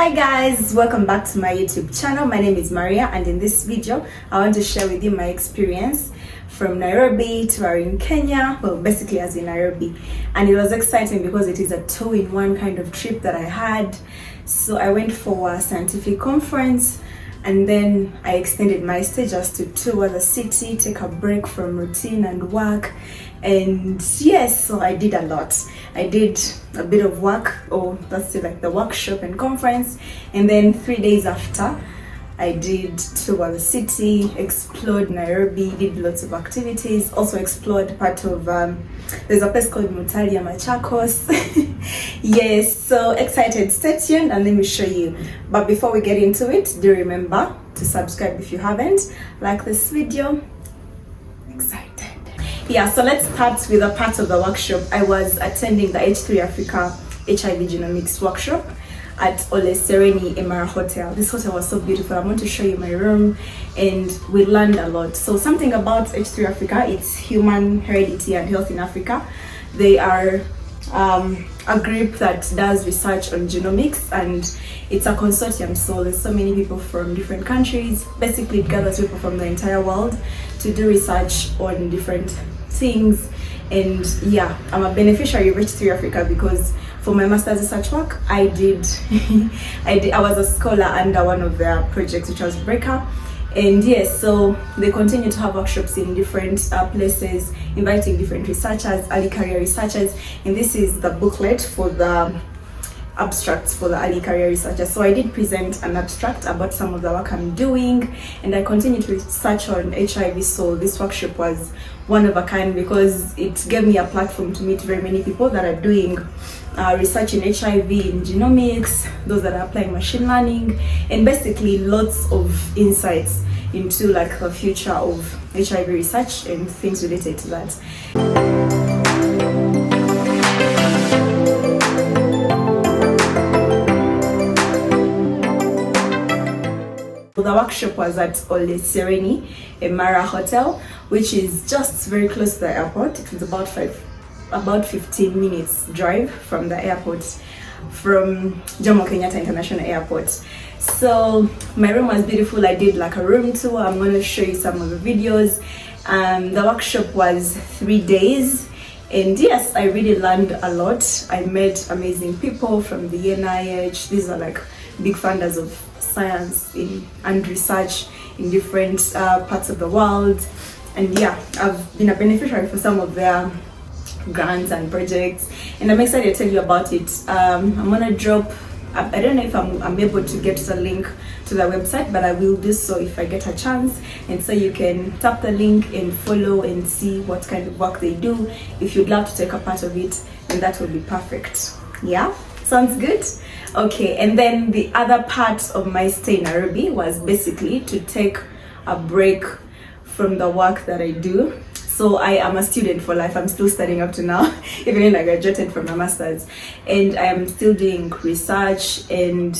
Hi guys, welcome back to my YouTube channel. My name is Maria, and in this video I want to share with you my experience from Nairobi to our in Kenya, well basically as in Nairobi. And it was exciting because it is a two-in-one kind of trip that I had. So I went for a scientific conference, and then I extended my stay just to tour the city, take a break from routine and work. And yes, so I did a lot. I did a bit of work, or that's like the workshop and conference, and then 3 days after I did tour the city, explored Nairobi, did lots of activities, also explored part of there's a place called Mutalia Machakos. Yes, so excited. Stay tuned and let me show you. But before we get into it, do remember to subscribe if you haven't, like this video. Excited. Yeah, so let's start with a part of the workshop. I was attending the H3 Africa HIV Genomics workshop at Ole Sereni Emara Hotel. This hotel was so beautiful. I want to show you my room, and we learned a lot. So something about H3 Africa, it's Human Heredity and Health in Africa. They are a group that does research on genomics, and it's a consortium, so there's so many people from different countries. Basically it gathers people from the entire world to do research on different things. And yeah, I'm a beneficiary of H3 Africa because for my master's research work I was a scholar under one of their projects, which was Breaker. And yes, so they continue to have workshops in different places, inviting different researchers, early career researchers. And this is the booklet for the abstracts for the early career researchers. So I did present an abstract about some of the work I'm doing, and I continue to research on HIV. So this workshop was one of a kind because it gave me a platform to meet very many people that are doing research in HIV, in genomics, those that are applying machine learning, and basically lots of insights into like the future of HIV research and things related to that. The workshop was at Ole Sereni Emara Hotel, which is just very close to the airport. It was about 15 minutes drive from the airport, from Jomo Kenyatta International Airport. So my room was beautiful. I did like a room tour. I'm going to show you some of the videos. The workshop was 3 days, and yes, I really learned a lot. I met amazing people from the NIH. These are like big funders of science and research in different parts of the world. And yeah, I've been a beneficiary for some of their grants and projects, and I'm excited to tell you about it. I'm gonna drop, I don't know if I'm able to get the link to the website, but I will do so if I get a chance. And so you can tap the link and follow and see what kind of work they do. If you'd love to take a part of it, then that would be perfect. Yeah, sounds good. Okay, and then the other part of my stay in Nairobi was basically to take a break from the work that I do. So I am a student for life. I'm still studying up to now, even when I graduated from my master's, and I am still doing research. And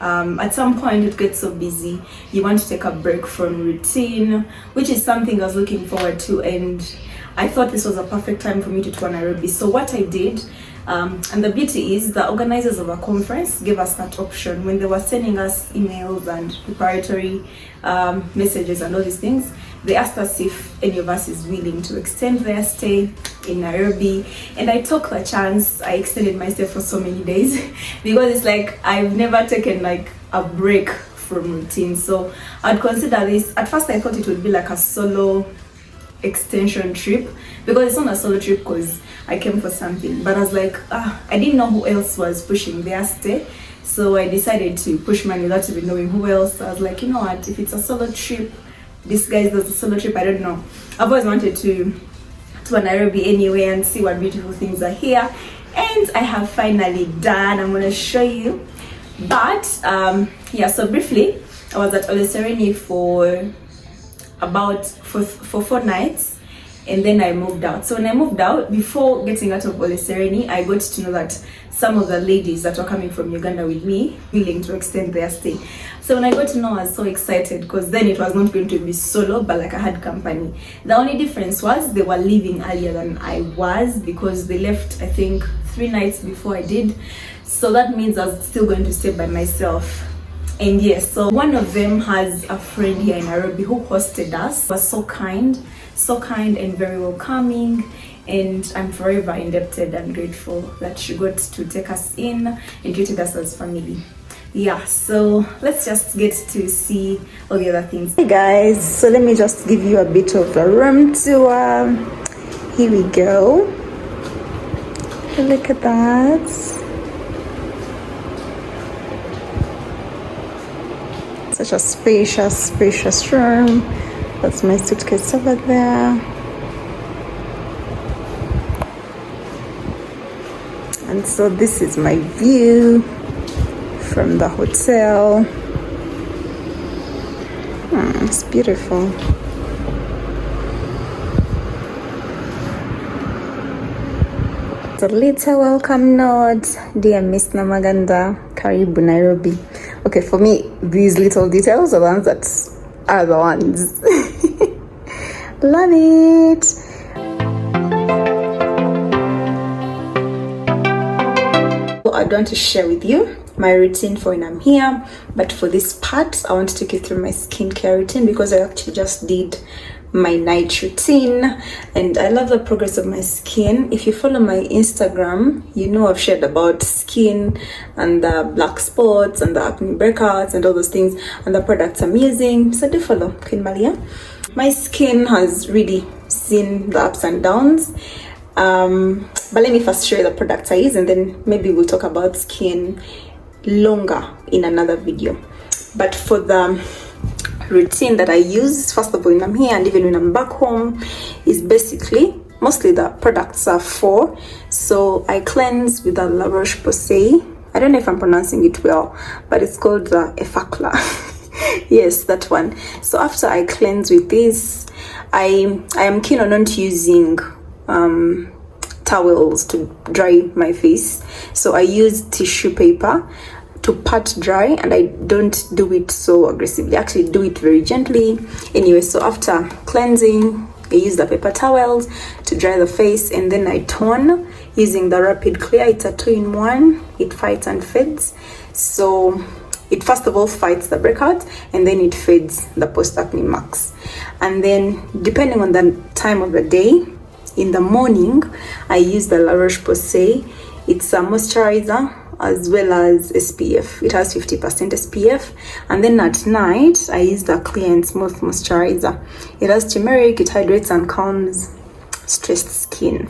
at some point it gets so busy, you want to take a break from routine, which is something I was looking forward to, and I thought this was a perfect time for me to tour Nairobi. So what I did, and the beauty is the organizers of our conference gave us that option when they were sending us emails and preparatory messages and all these things. They asked us if any of us is willing to extend their stay in Nairobi, and I took the chance. I extended my stay for so many days because it's like I've never taken like a break from routine. So I'd consider this, at first I thought it would be like a solo extension trip, because it's not a solo trip because I came for something, but I was like, I didn't know who else was pushing their stay, so I decided to push mine without even knowing who else. So I was like, you know what, if it's a solo trip, this guy does a solo trip, I don't know. I've always wanted to Nairobi anyway and see what beautiful things are here, and I have finally done. I'm gonna show you. But yeah, so briefly, I was at Ole Sereni for 4 nights, and then I moved out. So when I moved out, before getting out of Ole Sereni, I got to know that some of the ladies that were coming from Uganda with me willing to extend their stay. So when I got to know, I was so excited because then it was not going to be solo, but like I had company. The only difference was they were leaving earlier than I was, because they left I think 3 nights before I did, so that means I was still going to stay by myself. And yes, so one of them has a friend here in Nairobi who hosted us. It was so kind and very welcoming, and I'm forever indebted and grateful that she got to take us in and treated us as family. Yeah, so let's just get to see all the other things. Hey guys, so let me just give you a bit of a room tour. Here we go. Look at that. Such a spacious room. That's my suitcase over there. And so this is my view from the hotel. It's beautiful. The little welcome note. Dear Miss Namaganda, Karibu Nairobi. Okay, for me, these little details are the ones that are the ones. Love it. I want to share with you my routine for when I'm here, but for this part I want to take you through my skincare routine because I actually just did my night routine and I love the progress of my skin. If you follow my Instagram, you know I've shared about skin and the black spots and the acne breakouts and all those things and the products I'm using, so do follow Queen Malia. My skin has really seen the ups and downs, but let me first show you the products I use and then maybe we'll talk about skin longer in another video. But for the routine that I use, first of all when I'm here and even when I'm back home, is basically mostly the products are 4. So I cleanse with the La Roche-Posay. I don't know if I'm pronouncing it well, but it's called the Effaclar. Yes, that one. So after I cleanse with this, I am keen on not using towels to dry my face, so I use tissue paper to pat dry, and I don't do it so aggressively. I actually do it very gently. Anyway, so after cleansing, I use the paper towels to dry the face, and then I tone using the Rapid Clear. It's a 2-in-1. It fights and fades. So it first of all fights the breakout and then it fades the post-acne marks. And then depending on the time of the day, in the morning I use the La Roche-Posay. It's a moisturizer as well as SPF. It has 50% SPF. And then at night I use the Clear and Smooth moisturizer. It has turmeric. It hydrates and calms stressed skin.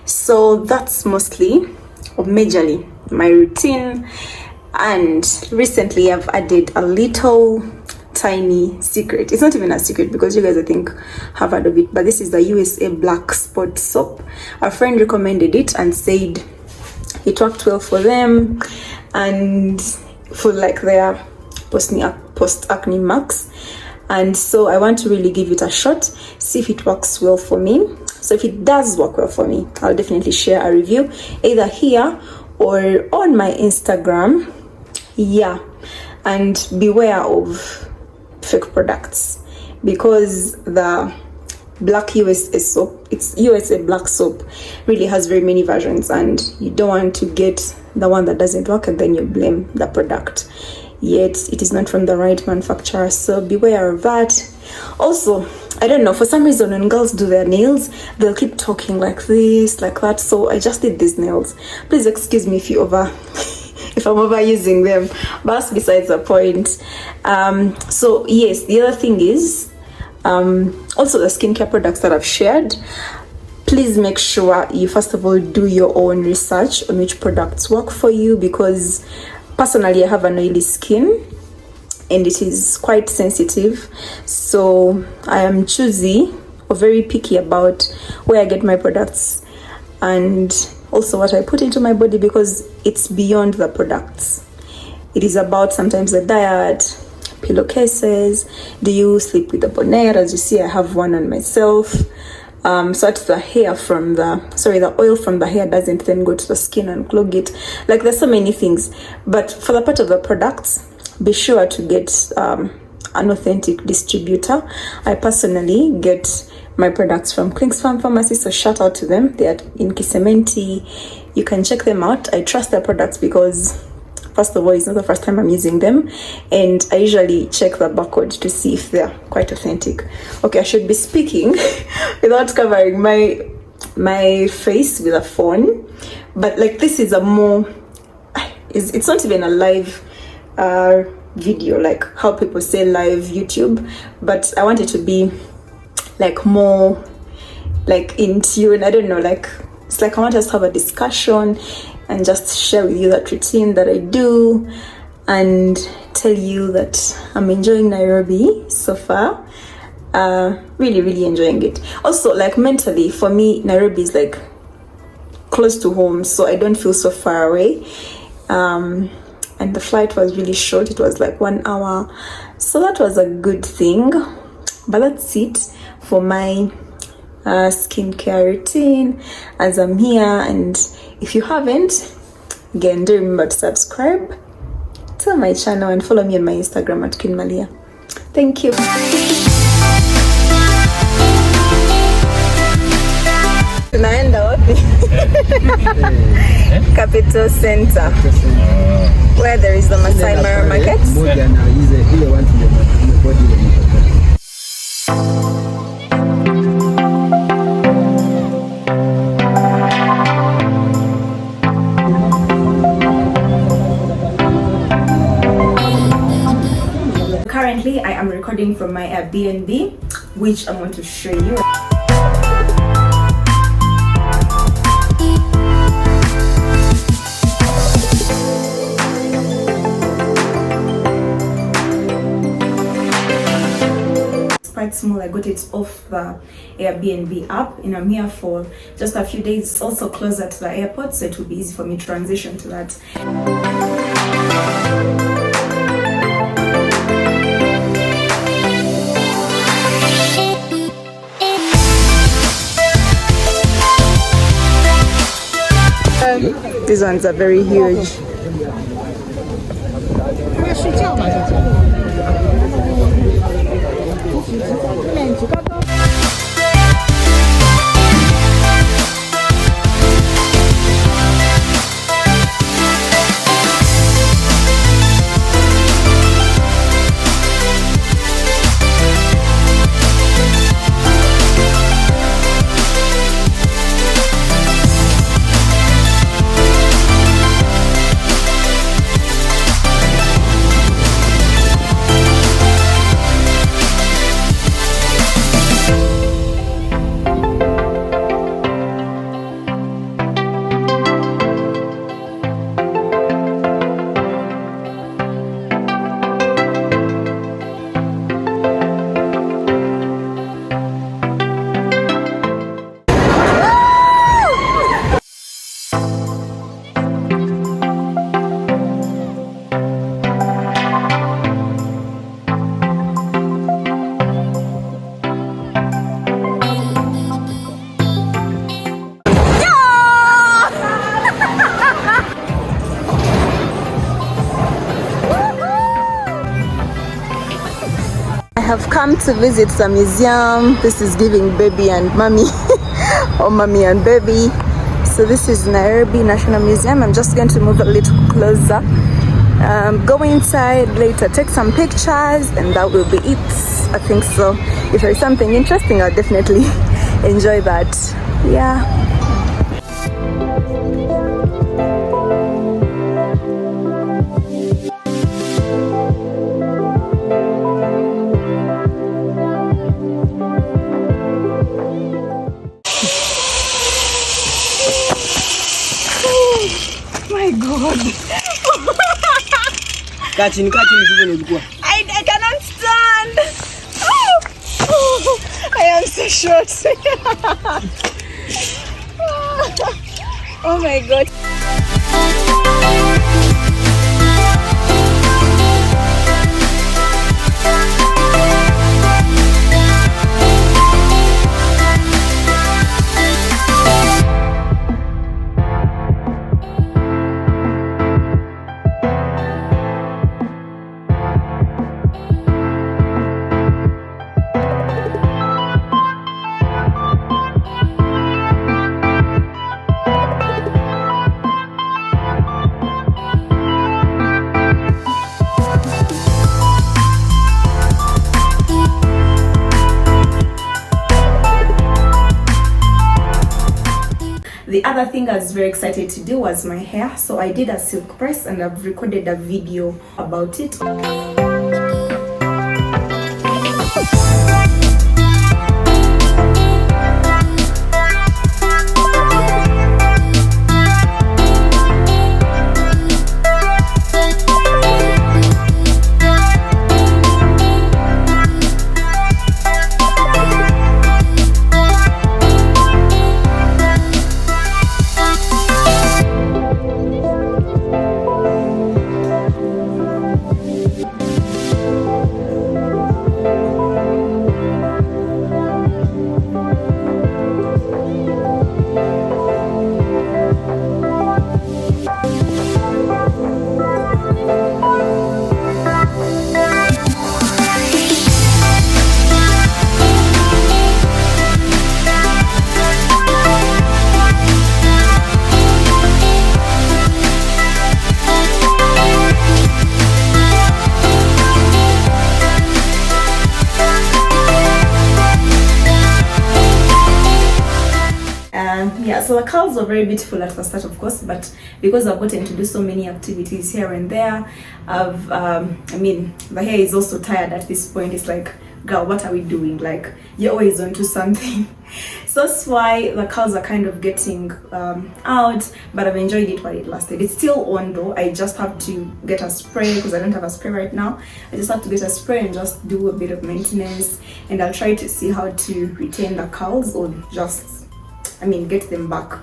So that's mostly or majorly my routine. And recently I've added a little tiny secret. It's not even a secret because you guys I think have heard of it, but this is the USA Black Spot Soap. A friend recommended it and said it worked well for them and for like their post-acne marks, and so I want to really give it a shot, see if it works well for me. So if it does work well for me, I'll definitely share a review either here or on my Instagram. Yeah, and beware of fake products because the black USA soap, it's USA Black Soap, really has very many versions, and you don't want to get the one that doesn't work and then you blame the product, yet it is not from the right manufacturer. So beware of that. Also, I don't know, for some reason when girls do their nails, they'll keep talking like this, like that. So I just did these nails. Please excuse me if you if I'm overusing them, but that's besides the point. So yes, the other thing is also the skincare products that I've shared. Please make sure you first of all do your own research on which products work for you, because personally I have an oily skin and it is quite sensitive, so I am choosy or very picky about where I get my products and also what I put into my body, because it's beyond the products. It is about sometimes the diet, pillowcases, do you sleep with a bonnet? As you see, I have one on myself. So that the hair from the oil from the hair doesn't then go to the skin and clog it. Like there's so many things. But for the part of the products, be sure to get an authentic distributor. I personally get my products from Kingsfarm Pharmacy, so shout out to them. They are in Kisementi, You can check them out. I trust their products because first of all, it's not the first time I'm using them, and I usually check the barcode to see if they're quite authentic. Okay, I should be speaking without covering my face with a phone, but like this is a more, it's not even a live video like how people say live YouTube, but I want it to be like more like in tune. I don't know, like it's like I want us to have a discussion and just share with you that routine that I do and tell you that I'm enjoying Nairobi so far. Really enjoying it. Also, like mentally, for me, Nairobi is like close to home, so I don't feel so far away. And the flight was really short. It was like 1 hour, so that was a good thing. But that's it for my skincare routine as I'm here. And if you haven't, again, do remember to subscribe to my channel and follow me on my Instagram at Queen Malia. Thank you. Tunaenda wapi? Capital Center, where there is the Masai Mara market. Currently, I am recording from my Airbnb, which I'm going to show you. It's quite small. I got it off the Airbnb app, and I'm here for just a few days. It's also closer to the airport, so it will be easy for me to transition to that. These ones are very huge. I have come to visit the museum. This is giving baby and mommy or mommy and baby. So this is Nairobi National Museum. I'm just going to move a little closer, go inside later, take some pictures, and that will be it. I think so. If there is something interesting, I'll definitely enjoy that. Yeah. I cannot stand. I am so short. Oh my god. The other thing I was very excited to do was my hair. So I did a silk press and I've recorded a video about it. Yeah, so the curls were very beautiful at the start, of course, but because I've gotten to do so many activities here and there, I mean, the hair is also tired at this point. It's like, girl, what are we doing? Like, you're always onto something. So that's why the curls are kind of getting out, but I've enjoyed it while it lasted. It's still on though. I just have to get a spray because I don't have a spray right now. I just have to get a spray and just do a bit of maintenance, and I'll try to see how to retain the curls or just, I mean, get them back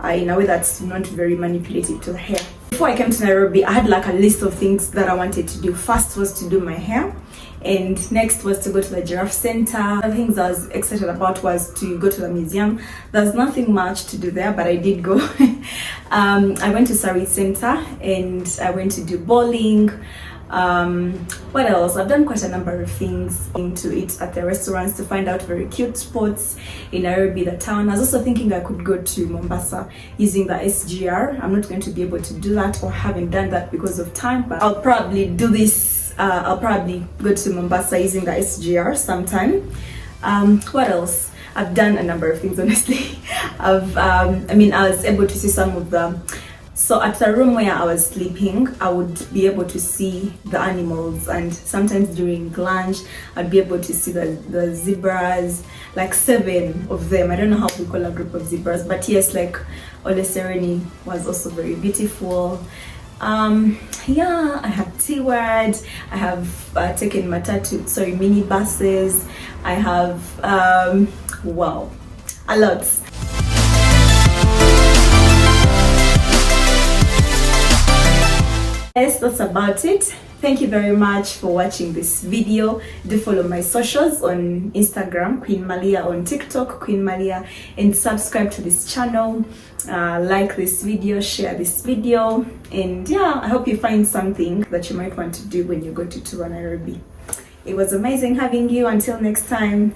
in a way that's not very manipulative to the hair. Before I came to Nairobi, I had like a list of things that I wanted to do. First was to do my hair, and next was to go to the Giraffe Center. The things I was excited about was to go to the museum. There's nothing much to do there, but I did go. I went to Surrey Center and I went to do bowling. What else? I've done quite a number of things. To eat at the restaurants, to find out very cute spots in Nairobi, the town. I was also thinking I could go to Mombasa using the SGR. I'm not going to be able to do that, or haven't done that because of time, but I'll probably do this. I'll probably go to Mombasa using the SGR sometime. What else? I've done a number of things, honestly. I mean, I was able to see some of the. So at the room where I was sleeping, I would be able to see the animals, and sometimes during lunch, I'd be able to see the zebras, like 7 of them. I don't know how we call a group of zebras, but yes, like Ole Sereni was also very beautiful. Yeah, I have T-Word, I have taken mini buses, I have, wow, a lot. Yes, that's about it. Thank you very much for watching this video. Do follow my socials on Instagram, Queen Malia, on TikTok, Queen Malia, and subscribe to this channel. Like this video, share this video, and yeah, I hope you find something that you might want to do when you go to tour Nairobi. It was amazing having you. Until next time.